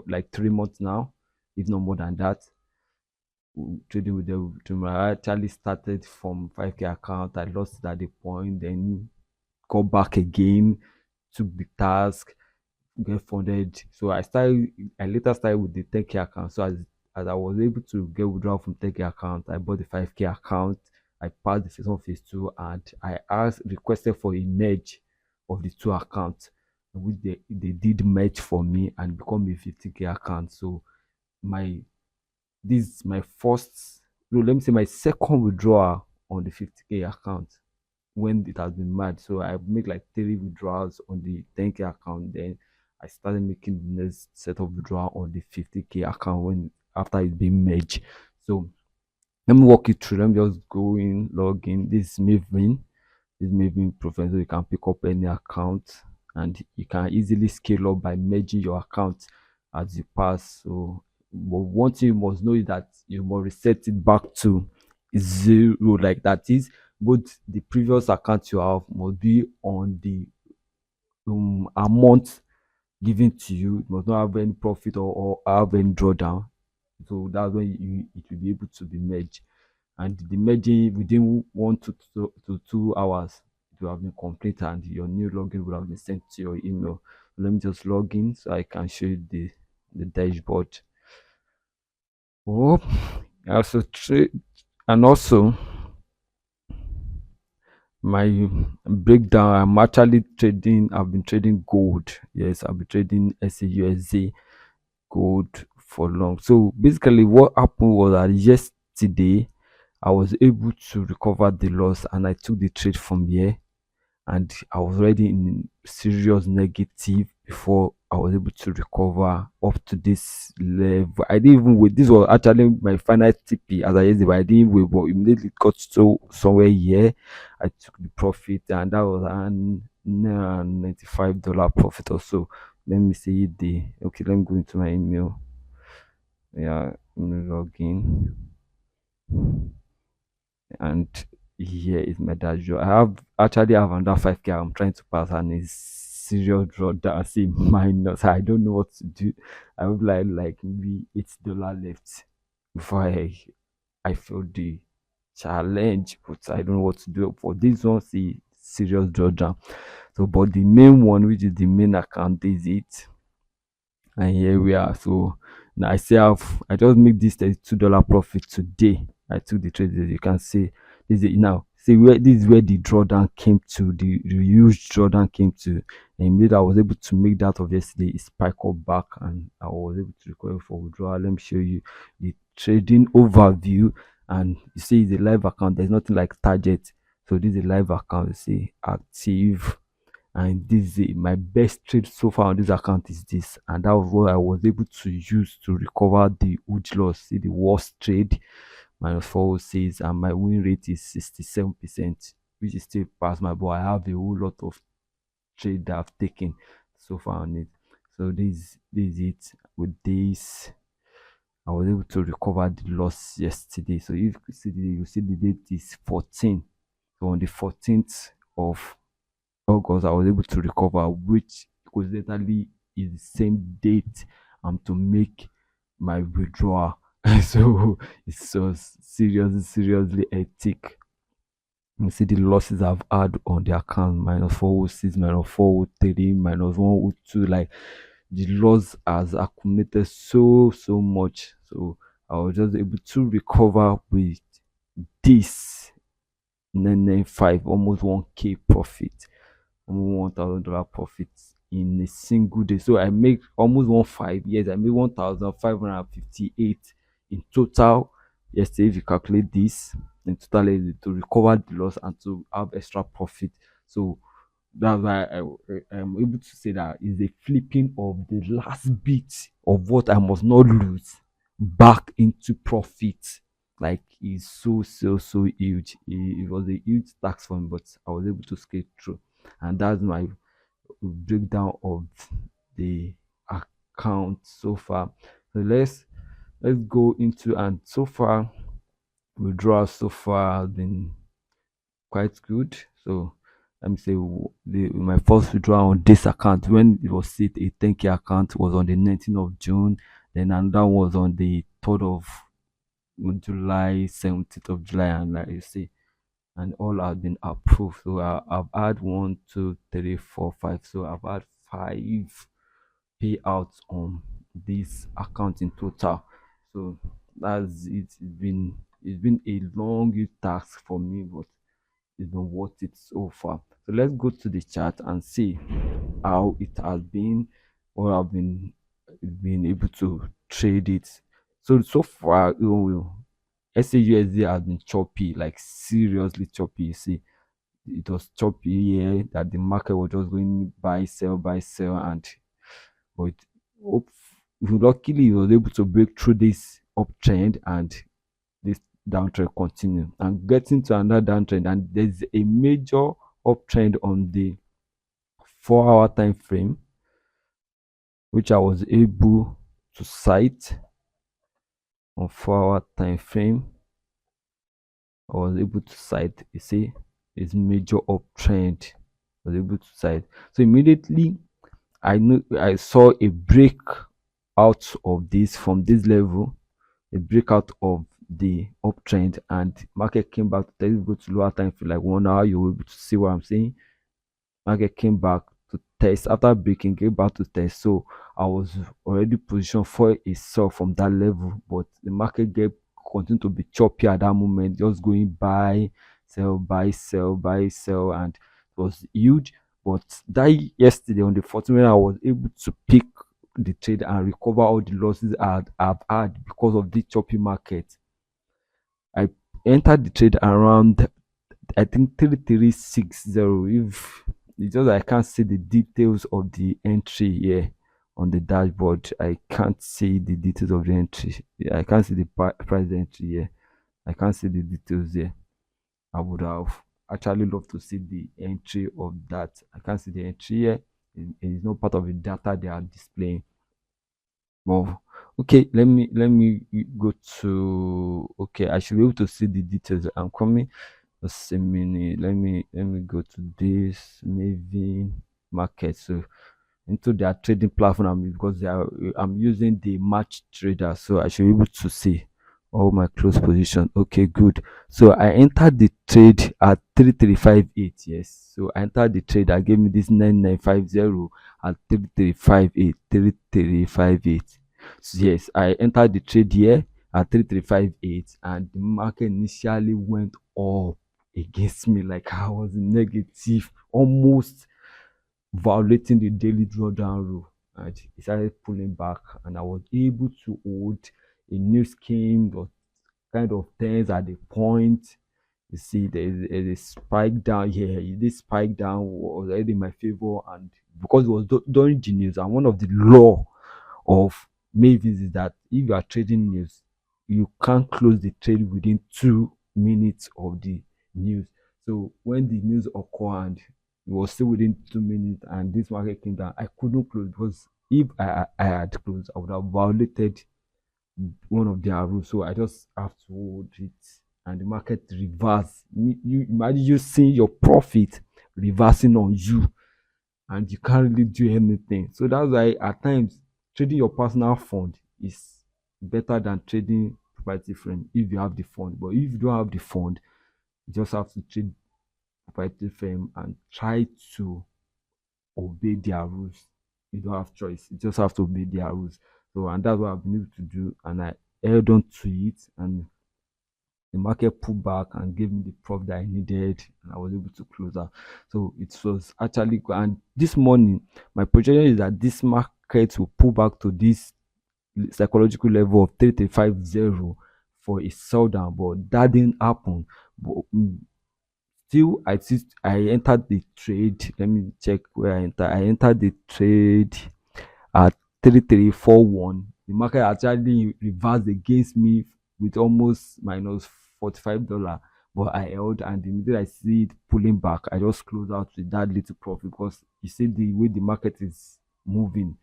like 3 months now, if not more than that. Trading with them. I actually started from 5K account. I lost it at the point, then got back again, took the task, get funded. So I later started with the 10K account. So as I was able to get withdrawal from 10K account, I bought the 5K account. I passed the phase one, phase two, and I requested for a merge of the two accounts, which they did merge for me and become a 50K account. So my this is my first, no, let me say my second withdrawal on the 50K account when it has been merged. So I make like three withdrawals on the 10K account. Then I started making the next set of withdrawal on the 50K account when after it's been merged. So let me walk you through. Let me just go in, log in. This is Maven. This is Maven Profile. So you can pick up any account and you can easily scale up by merging your account as you pass. So but one thing you must know is that you must reset it back to zero. Like that is both the previous account you have must be on the amount given to you. It must not have any profit or have any drawdown. So that's when it will be able to be merged. And the merging within 1 to 2 hours, it will have been complete and your new login will have been sent to your email. Let me just log in so I can show you the dashboard. Oh, also trade, and also my breakdown. I'm actually trading. I've been trading gold. Yes, I've been trading SAUSD gold for long. So basically, what happened was that yesterday I was able to recover the loss and I took the trade from here, and I was already in serious negative before I was able to recover up to this level. I didn't even wait. This was actually my final TP as I used it, but I didn't wait, but immediately got to somewhere here. I took the profit, and that was an $95 profit or so. Let me see the okay, let me go into my email. Yeah, let me log in. And here is my dashboard. I have another 5K I'm trying to pass and it's serious drawdown. I see minus. I don't know what to do. I would like maybe $8 left before I feel the challenge, but I don't know what to do for this one. See serious drawdown. So, but the main one, which is the main account, is it, and here we are. So now I just make this $32 profit today. I took the trade, as you can see. This is now see where this is where the drawdown came to, the huge drawdown came to, and immediately I was able to make that of yesterday. It spike up back and I was able to recover for withdrawal. Let me show you the trading overview. And you see the live account, there's nothing like target. So this is a live account. You see active, and this is my best trade so far on this account is this, and that was what I was able to use to recover the huge loss. See the worst trade minus 406, and my win rate is 67%, which is still past my, but I have a whole lot of trade that I've taken so far on it. So this is it. With this I was able to recover the loss yesterday. So if you see you see the date is 14. So on the 14th of August, I was able to recover, which coincidentally is the same date I'm to make my withdrawal. So it's so seriously hectic. You see the losses I've had on the account: minus 406, minus 403, minus 102. Like the loss has accumulated so much. So I was just able to recover with this 995, almost 1K profit, almost $1,000 profits in a single day. So I make almost 1.5. Yes, I made 1,558 in total. Yesterday, if you calculate this in total to recover the loss and to have extra profit. So that's why I am able to say that is a flipping of the last bit of what I must not lose back into profit. Like it's so huge. It was a huge tax for me, but I was able to skate through. And that's my breakdown of the account so far. So let's go into, and so far withdrawal so far has been quite good. So let me say my first withdrawal on this account when it was set a 10K account was on the 19th of June. Then another was on the 3rd of July, 17th of July, and like you see, and all have been approved. So I've had one, two, three, four, five. So I've had five payouts on this account in total. So that's it. It's been a long task for me, but it's been worth it so far. So let's go to the chart and see how it has been, or I've been able to trade it. So far, SAUSD has been choppy, like seriously choppy. You see, it was choppy here that the market was just going buy, sell, and but hope, luckily he was able to break through this uptrend and this downtrend continue and getting to another downtrend, and there's a major uptrend on the 4 hour time frame which I was able to cite on 4 hour time frame. I was able to cite, you see, this major uptrend. I was able to cite. So immediately I saw a break out of this from this level, a breakout of the uptrend, and market came back to tell you go to lower time frame like 1 hour. You will be able to see what I'm saying. Market came back to test after breaking, came back to test. So I was already positioned for a sell from that level, but the market get continued to be choppy at that moment, just going buy, sell, buy, sell, buy, sell, and it was huge. But that yesterday on the 14th, when I was able to pick the trade and recover all the losses I've had because of the choppy market. I entered the trade around, I think, 3360. If it's just I can't see the details of the entry here on the dashboard. I can't see the details of the entry. Yeah, I can't see the price entry here. I can't see the details here. I would have actually loved to see the entry of that. I can't see the entry here. It's not part of the data they are displaying. Well, okay, let me go to, okay, I should be able to see the details. I'm coming. Just a minute. Let me go to this maybe market. So into their trading platform, because I'm using the match trader, so I should be able to see all my close position. Okay, good. So I entered the trade at 3358. Yes, so I entered the trade that gave me this 9950 at 3358. So yes, I entered the trade here at 3358, and the market initially went up against me, like I was negative, almost violating the daily drawdown rule, and it started pulling back, and I was able to hold a new scheme that kind of turns at the point. You see, there's a spike down here. This spike down was already in my favor, and because it was during the news, and one of the law of Mavis is that if you are trading news, you can't close the trade within 2 minutes of the news. So when the news occurred and it was still within 2 minutes and this market came down, I couldn't close because if I had closed, I would have violated one of their rules. So I just have to hold it, and the market reverse. You imagine you seeing your profit reversing on you, and you can't really do anything. So that's why at times trading your personal fund is better than trading proprietary firm if you have the fund. But if you don't have the fund, you just have to trade proprietary firm and try to obey their rules. You don't have choice. You just have to obey their rules. So and that's what I've been able to do, and I held on to it, and the market pulled back and gave me the profit that I needed, and I was able to close out. So it was actually good. And this morning, my projection is that this market will pull back to this psychological level of 3350 for a sell down, but that didn't happen. But still, I entered the trade. Let me check where I entered. I entered the trade at 3341. The market actually reversed against me with almost minus $45, but I held, and the minute I see it pulling back, I just close out with that little profit because you see the way the market is moving,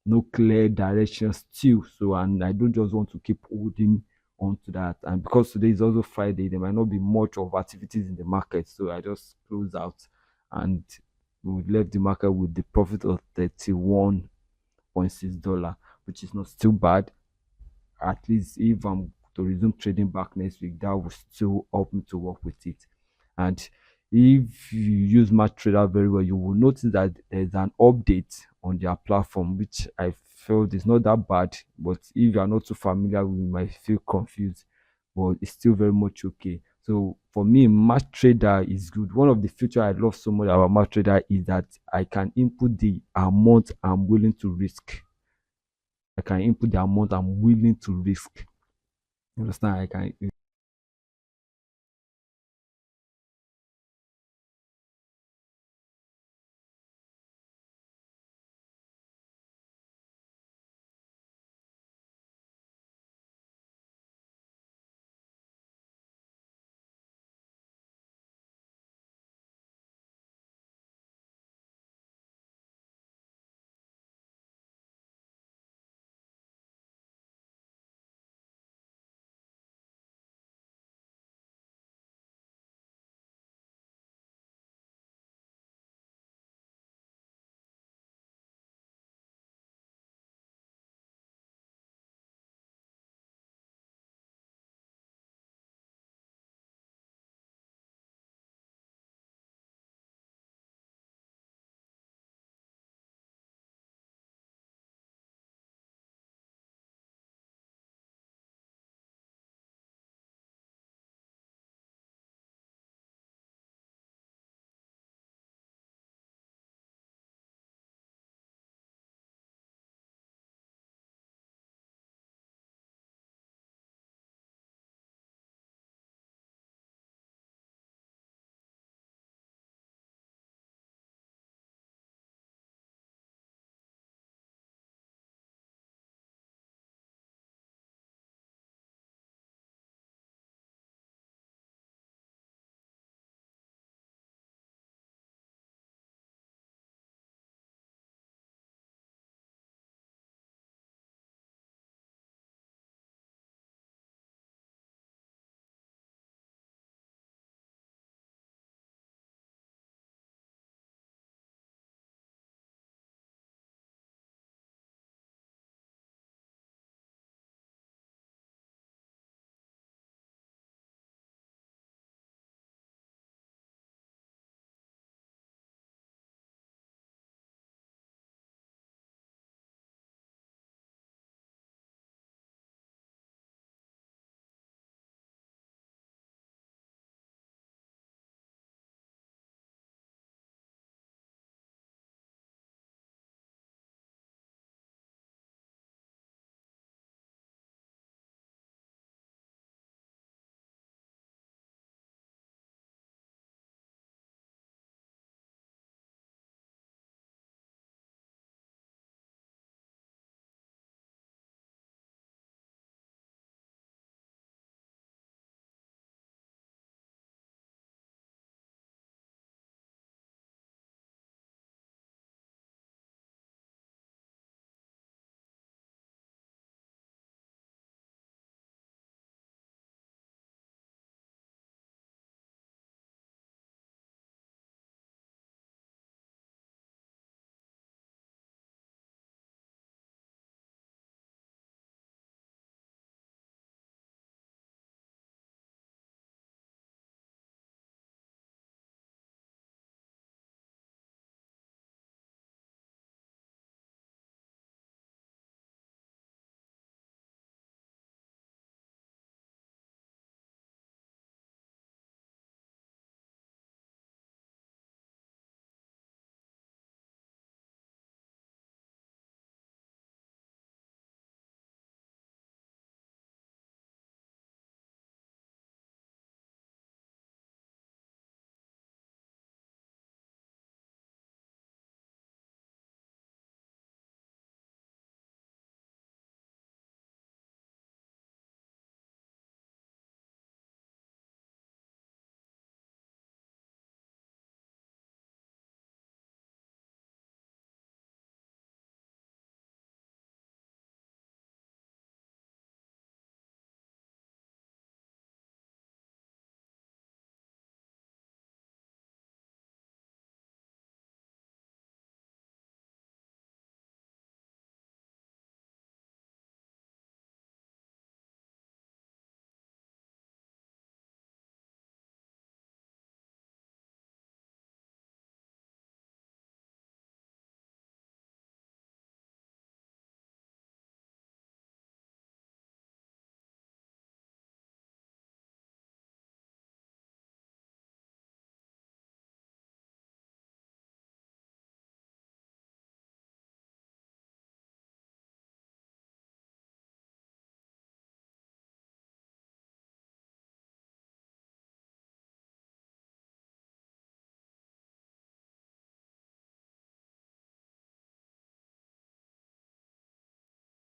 no clear direction still. So, and I don't just want to keep holding on to that. And because today is also Friday, there might not be much of activities in the market. So I just close out and we left the market with the profit of $31.6, which is not still bad. At least if I'm to resume trading back next week, that will still help me to work with it. And if you use Match Trader very well, you will notice that there's an update on their platform, which I felt is not that bad. But if you are not too familiar, we might feel confused, but it's still very much okay. So for me, Match Trader is good. One of the feature I love so much about Match Trader is that I can input the amount I'm willing to risk. I can input the amount I'm willing to risk. You understand? I can